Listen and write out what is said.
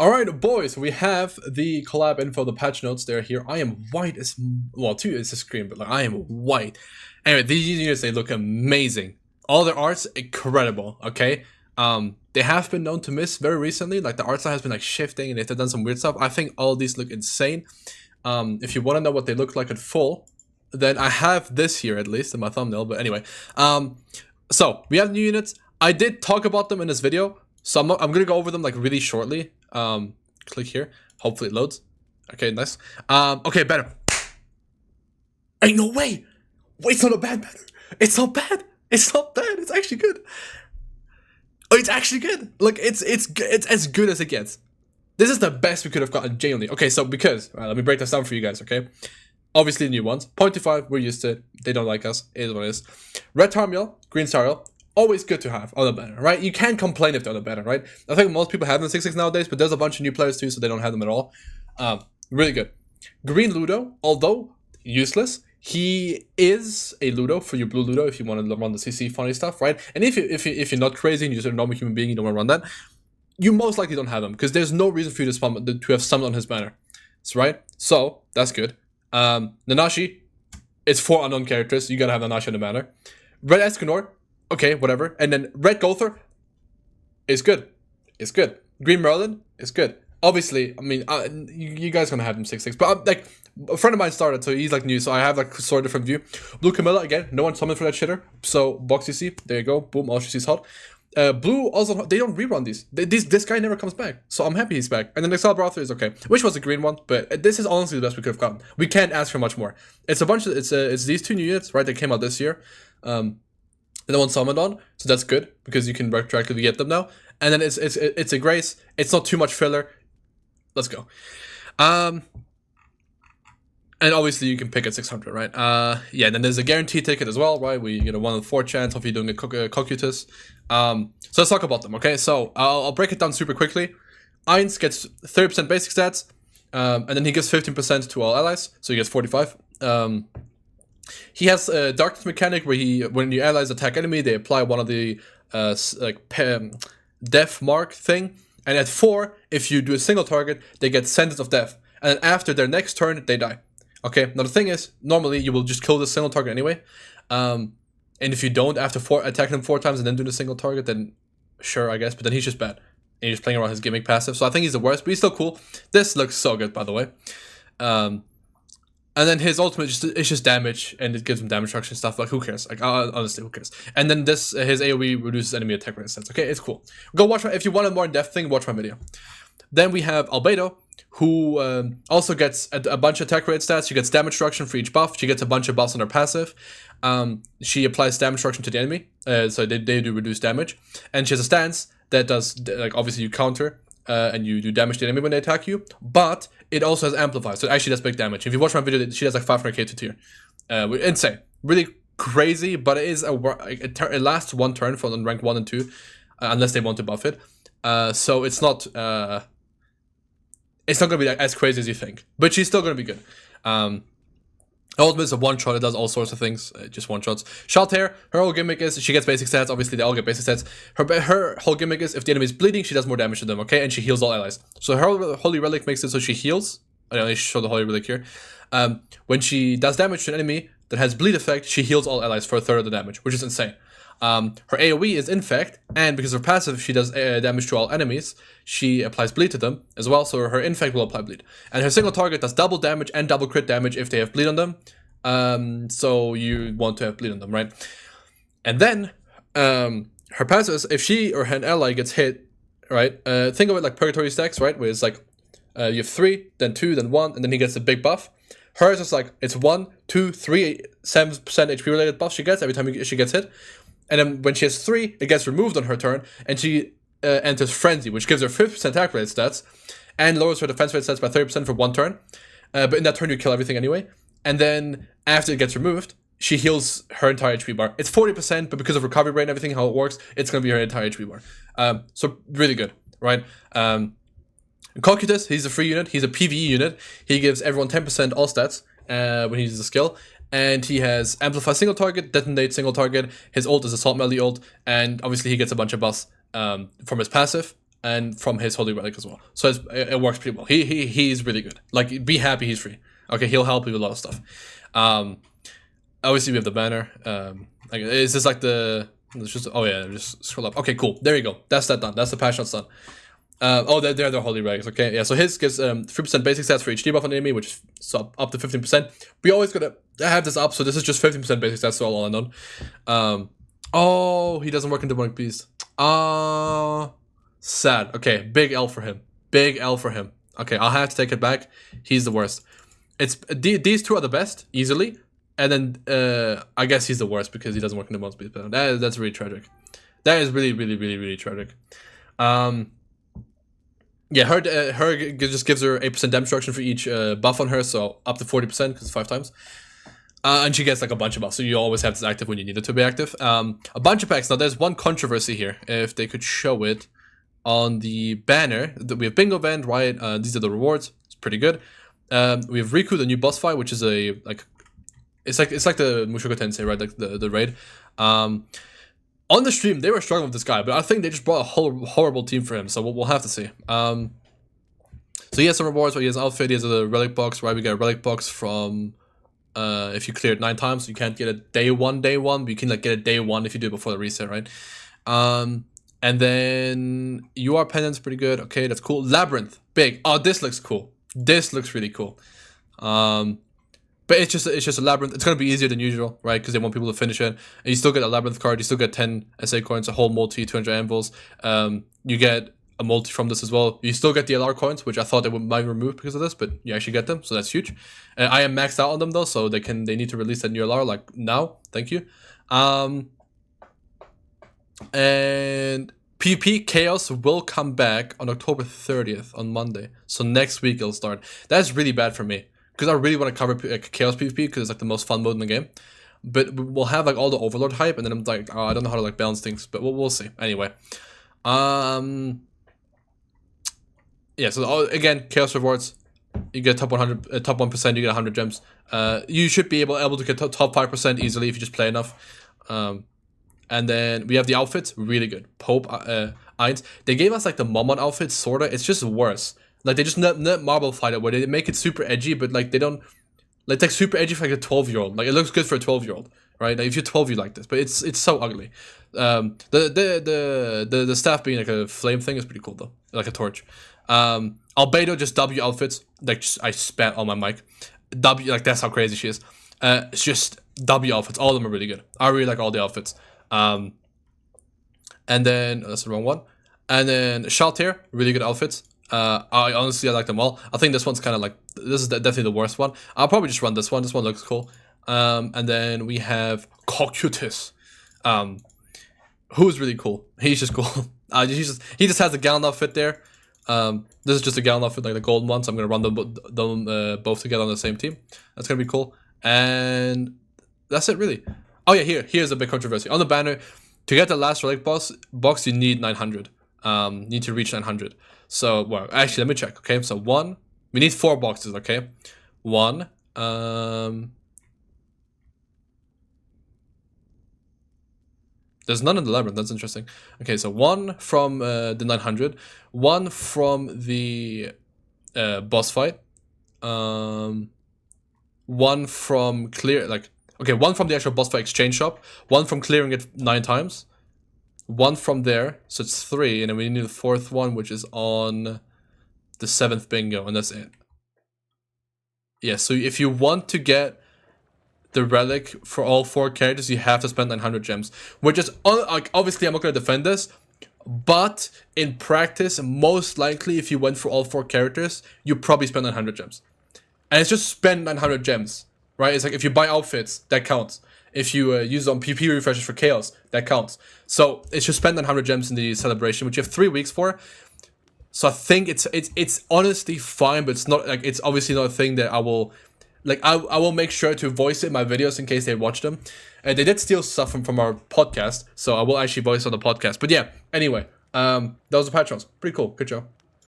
Alright, boys, we have the collab info, the patch notes. They're here. I am white as well, too. It's a screen, but like I am white. Anyway, these units, they look amazing. All their art's incredible. Okay, they have been known to miss very recently. Like the art style has been like shifting, and they've done some weird stuff. I think all these look insane. If you want to know what they look like in full, then I have this here at least in my thumbnail. But anyway, so we have new units. I did talk about them in this video, so I'm gonna go over them like really shortly. Click here. Hopefully it loads. Okay, nice. Okay, better. Ain't no way. Wait, it's not a bad banner. It's not bad. It's not bad. It's actually good. Oh, it's actually good. Like it's as good as it gets. This is the best we could have gotten genuinely. Okay, so because let me break this down for you guys. Okay, obviously new ones. 0.25. We're used to it. They don't like us. It is what it is. Red Tarmiel, Green Sariel. Always good to have on the banner, right? You can't complain if they're on the banner, right? I think most people have them 6/6 nowadays, but there's a bunch of new players too, so they don't have them at all. Really good. Green Ludo, although useless, he is a Ludo for your blue Ludo if you want to run the CC funny stuff, right? And if you're not crazy and you're just a normal human being, you don't want to run that, you most likely don't have him because there's no reason for you to have summoned on his banner, right? So that's good. NANASHI, it's 4 unknown characters. You gotta have NANASHI on the banner. Red Escanor. Okay, whatever. And then Red Gother is good. It's good. Green Merlin is good. Obviously, I mean, you guys gonna have him 6/6. But like, a friend of mine started, so he's like new. So I have like sort of different view. Blue Camilla again. No one summoned for that shitter. So box CC. There you go. Boom. All CC's hot. Blue also. They don't rerun these. This guy never comes back. So I'm happy he's back. And then Excel Brother is okay, which was a green one. But this is honestly the best we could have gotten. We can't ask for much more. It's a bunch of it's these 2 new units, right? That came out this year. No one summoned on, so that's good because you can retroactively get them now. And then it's a grace. It's not too much filler. Let's go. And obviously you can pick at 600, right? Yeah. And then there's a guaranteed ticket as well, right? We get a 1 in 4 chance of you doing a COUNTER.EXE. So let's talk about them, okay? So I'll break it down super quickly. Ainz gets 30% basic stats, and then he gives 15% to all allies, so he gets 45. He has a darkness mechanic where when your allies attack enemy, they apply one of the death mark thing, and at 4, if you do a single target, they get sentence of death, and then after their next turn, they die. Okay. Now the thing is, normally you will just kill the single target anyway, and if you don't after attacking him 4 times and then do the single target, then sure, I guess. But then he's just bad, and he's playing around his gimmick passive. So I think he's the worst, but he's still cool. This looks so good, by the way. And then his ultimate is just damage, and it gives him damage reduction stuff. Like, who cares? Like, honestly, who cares? And then his AoE reduces enemy attack rate stats. Okay, it's cool. Go watch if you want a more in-depth thing, watch my video. Then we have Albedo, who also gets a bunch of attack rate stats. She gets damage reduction for each buff. She gets a bunch of buffs on her passive. She applies damage reduction to the enemy, so they do reduce damage. And she has a stance that does, like, obviously you counter. And you do damage to the enemy when they attack you, but it also has amplify, so it actually does big damage. If you watch my video, she has like 500k to tier. Insane, really crazy, but it is it lasts 1 turn for rank 1 and 2, unless they want to buff it. So it's not gonna be like as crazy as you think, but she's still gonna be good. Ultimate is a 1-shot, it does all sorts of things, just 1-shots. Shaltair, her whole gimmick is, she gets basic stats, obviously they all get basic stats. Her whole gimmick is, if the enemy is bleeding, she does more damage to them, okay? And she heals all allies. So her Holy Relic makes it so she heals. I show the Holy Relic here. When she does damage to an enemy that has bleed effect, she heals all allies for 1/3 of the damage, which is insane. Her AoE is Infect, and because of her passive, she does damage to all enemies. She applies bleed to them as well, so her Infect will apply bleed. And her single target does double damage and double crit damage if they have bleed on them. So you want to have bleed on them, right? And then her passive is, if she or an ally gets hit, right? Think of it like Purgatory stacks, right? Where it's like you have 3, then 2, then 1, and then he gets a big buff. Hers is like, it's 1, 2, 3, 7% HP related buff she gets every time she gets hit. And then when she has 3, it gets removed on her turn, and she enters Frenzy, which gives her 50% attack rate stats, and lowers her defense rate stats by 30% for 1 turn. But in that turn, you kill everything anyway. And then after it gets removed, she heals her entire HP bar. It's 40%, but because of recovery rate and everything, how it works, it's going to be her entire HP bar. So really good, right? COUNTER.EXE, he's a free unit. He's a PvE unit. He gives everyone 10% all stats when he uses a skill. And he has Amplify single target, Detonate single target. His ult is Assault Melee ult. And obviously he gets a bunch of buffs from his passive. and from his holy relic as well. So it works pretty well. He's really good. Like, be happy he's free. Okay, he'll help you with a lot of stuff. Obviously we have the banner. Like, is this like the? It's just, oh yeah, just scroll up. Okay, cool. There you go. That's that done. That's the Patchnotes done. Oh, they're the holy relics. Okay, yeah. So his gives 3% basic stats for each debuff on the enemy, which is up to 15%. We always gotta have this up, so this is just 15% basic stats. So all unknown. Oh, he doesn't work in Demonic Beast. Sad. Okay, big L for him. Big L for him. Okay, I'll have to take it back. He's the worst. It's these two are the best easily, and then I guess he's the worst because he doesn't work in Demonic Beast. But that's really tragic. That is really tragic. Yeah, her just gives her 8% damage reduction for each buff on her, so up to 40% because 5 times. And she gets like a bunch of buffs, so you always have this active when you need it to be active. A bunch of packs. Now, there's one controversy here. If they could show it on the banner, we have Bingo Event, right? These are the rewards. It's pretty good. We have Riku, the new boss fight, which is a it's like the Mushoku Tensei, right? Like the raid. On the stream, they were struggling with this guy, but I think they just brought a whole horrible team for him, so we'll have to see. So he has some rewards, so he has an outfit, he has a relic box, right? We get a relic box from, if you clear it 9 times, so you can't get a day one, but you can like get a day 1 if you do it before the reset, right? And then UR pendant's pretty good, okay, that's cool. Labyrinth, big. Oh, this looks cool. This looks really cool. But it's just a Labyrinth. It's gonna be easier than usual, right? Because they want people to finish it. And you still get a Labyrinth card. You still get 10 SA coins, a whole multi, 200 anvils. You get a multi from this as well. You still get the LR coins, which I thought they might remove because of this, but you actually get them, so that's huge. I am maxed out on them though, so they need to release that new LR like now. Thank you. And PvP Chaos will come back on October 30th on Monday. So next week it'll start. That's really bad for me, because I really want to cover Chaos PvP because it's like the most fun mode in the game. But we'll have like all the Overlord hype, and then I'm like, oh, I don't know how to like balance things, but we'll see. Anyway, yeah. So again, Chaos rewards. You get top 100, top 1%. You get 100 gems. You should be able to get top 5% easily if you just play enough. And then we have the outfits, really good. Pope, Ainz. They gave us like the Momon outfit, sorta. It's just worse. Like they just net marble fight it where they make it super edgy, but like they don't. Like it's like super edgy for like a 12-year-old. Like it looks good for a 12-year-old, right? Like if you're 12, you like this, but it's so ugly. The staff being like a flame thing is pretty cool though, like a torch. Albedo just W outfits. Like I spat on my mic. W, like that's how crazy she is. It's just W outfits. All of them are really good. I really like all the outfits. And then that's the wrong one. And then Shaltir, really good outfits. I honestly like them all. I think this one's kind of like, this is definitely the worst one. I'll probably just run this one. This one looks cool. And then we have Cocutus, who's really cool. He's just cool. He just has the GALAND outfit there. This is just a GALAND outfit, like the golden one. So I'm gonna run them both together on the same team. That's gonna be cool. And that's it really. Oh yeah, here's a big controversy on the banner. To get the last relic box, you need 900. Need to reach 900. So, well, actually, let me check. Okay, so we need 4 boxes. Okay, 1. There's none in the Labyrinth. That's interesting. Okay, so 1 from the 900, 1 from the boss fight, 1 from clear, like, okay, 1 from the actual boss fight exchange shop, 1 from clearing it 9 times, 1 from there, so it's 3, and then we need the 4th one, which is on the 7th bingo, and that's it. Yeah, so if you want to get the relic for all 4 characters, you have to spend 900 gems, which is, like, obviously I'm not going to defend this, but in practice, most likely if you went for all 4 characters, you probably spend 900 gems. And it's just spend 900 gems, right? It's like if you buy outfits, that counts. If you use on PP refreshes for Chaos, that counts. So it's just spend 900 gems in the celebration, which you have 3 weeks for. So I think it's honestly fine, but it's not like, it's obviously not a thing that I will, like, I will make sure to voice it in my videos in case they watch them. And they did steal stuff from our podcast, so I will actually voice on the podcast. But yeah, anyway, that was the Patchnotes. Pretty cool. Good job.